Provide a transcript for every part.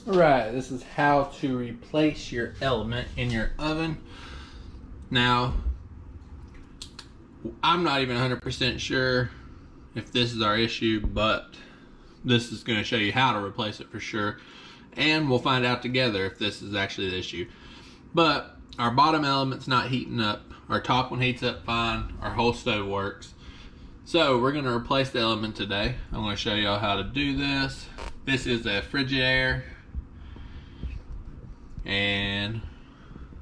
Alright, this is how to replace your element in your oven. Now, I'm not even 100% sure if this is our issue, but this is going to show you how to replace it for sure. And we'll find out together if this is actually the issue. But our bottom element's not heating up. Our top one heats up fine. Our whole stove works. So we're going to replace the element today. I'm going to show y'all how to do this. This is a Frigidaire. And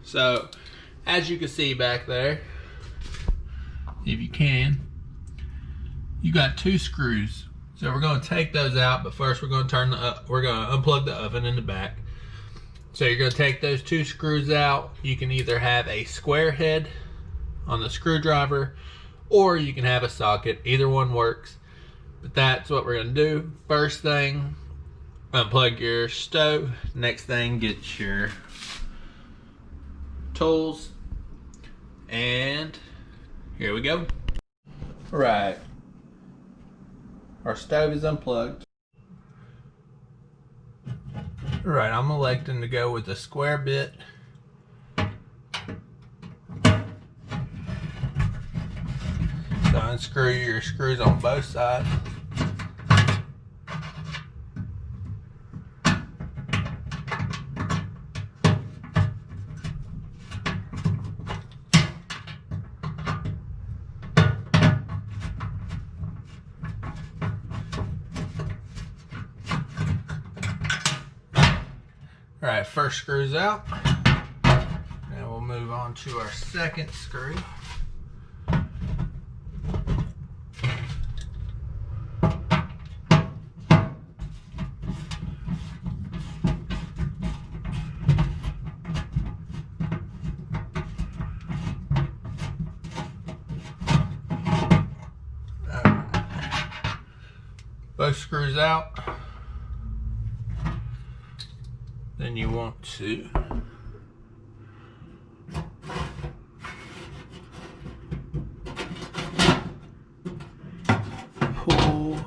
so, as you can see back there, if you can, you got 2 screws. So we're going to take those out, but first we're going to unplug the oven in the back. So you're going to take those 2 screws out. You can either have a square head on the screwdriver, or you can have a socket. Either one works, but that's what we're going to do. First thing, unplug your stove. Next thing, get your tools, and here we go. All right, our stove is unplugged. All right, I'm electing to go with a square bit. So unscrew your screws on both sides. All right, first screw's out. Now we'll move on to our second screw. Both screws out. Then you want to pull.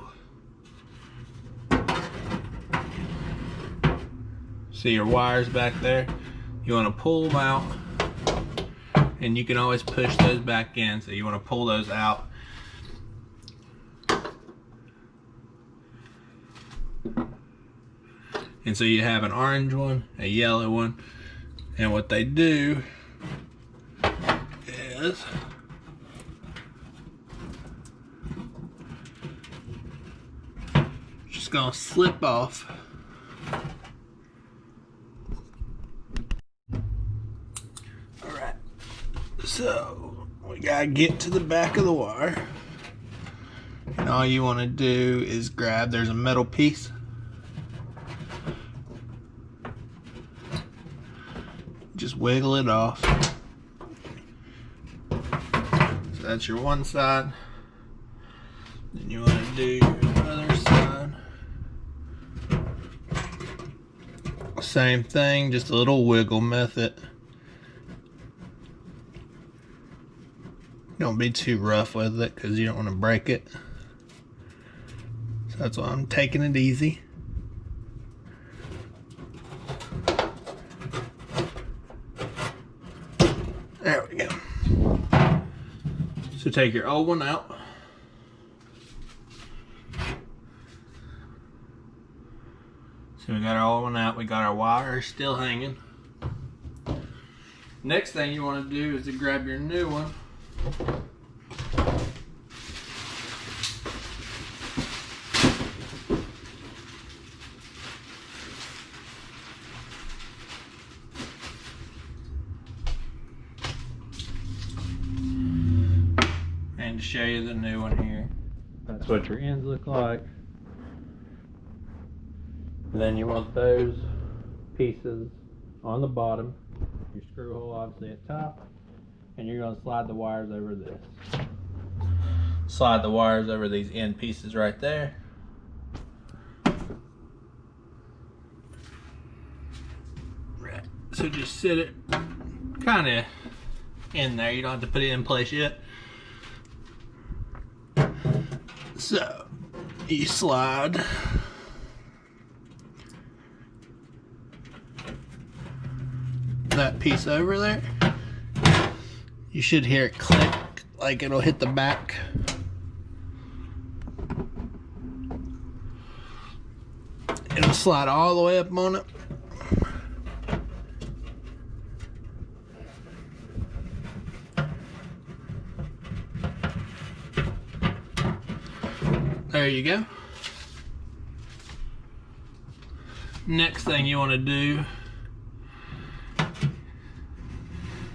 See your wires back there? You want to pull them out, and you can always push those back in. So you want to pull those out. And so you have an orange one, a yellow one, and what they do is just gonna slip off. All right, so we gotta get to the back of the wire, and all you want to do is grab, there's a metal piece. Just wiggle it off. So that's your one side. Then you want to do your other side. Same thing, just a little wiggle method. Don't be too rough with it because you don't want to break it. So that's why I'm taking it easy. There we go. So take your old one out. So we got our old one out. We got our wire still hanging. Next thing you want to do is to grab your new one. To show you the new one here. That's what your ends look like. And then you want those pieces on the bottom, your screw hole obviously at top, and you're going to slide the wires over this. Slide the wires over these end pieces right there. Right. So just sit it kind of in there. You don't have to put it in place yet. So you slide that piece over there, you should hear it click, like it'll hit the back. It'll slide all the way up on it. There you go. Next thing you want to do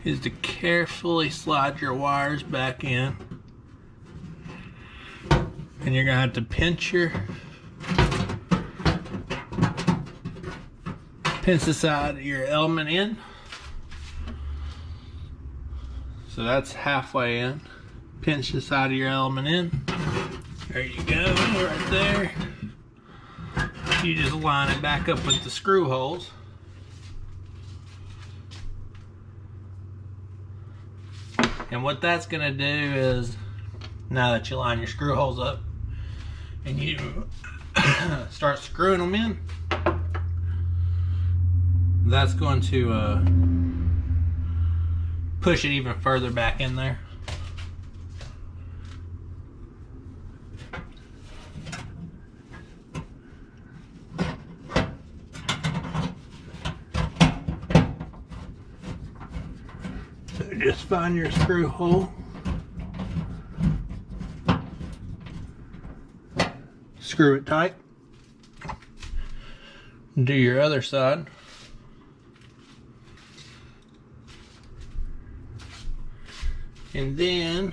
is to carefully slide your wires back in. And you're going to have to pinch the side of your element in. So that's halfway in. Pinch the side of your element in. There you go, right there. You just line it back up with the screw holes. And what that's going to do is, now that you line your screw holes up and you start screwing them in, that's going to push it even further back in there. So just find your screw hole, screw it tight, do your other side. And then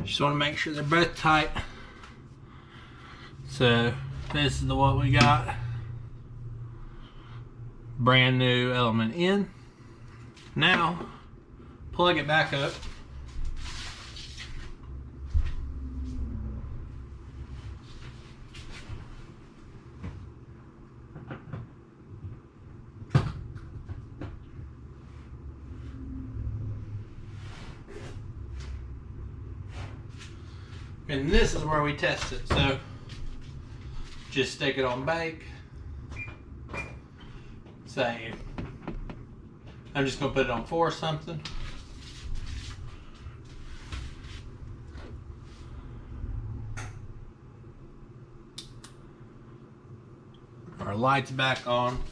just want to make sure they're both tight. So this is what we got. Brand new element in. Now plug it back up. And this is where we test it. So just stick it on bake. Say, I'm just gonna put it on 4 or something. Our light's back on,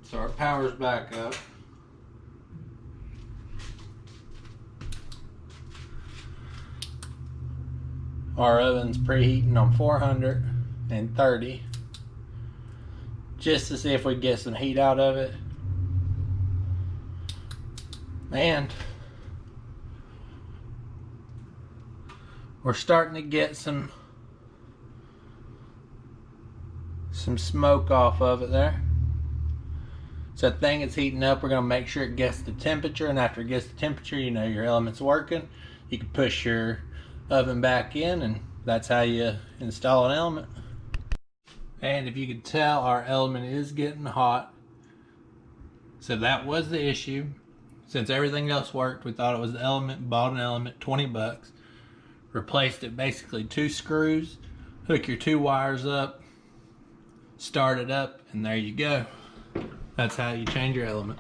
so our power's back up. Our oven's preheating on 430. Just to see if we get some heat out of it. And we're starting to get some smoke off of it there. So that thing is heating up. We're going to make sure it gets the temperature, and after it gets the temperature, you know your element's working. You can push your oven back in, and that's how you install an element. And if you can tell, our element is getting hot. So that was the issue. Since everything else worked, we thought it was the element, bought an element, 20 bucks. Replaced it, basically 2 screws. Hook your 2 wires up, start it up, and there you go. That's how you change your element.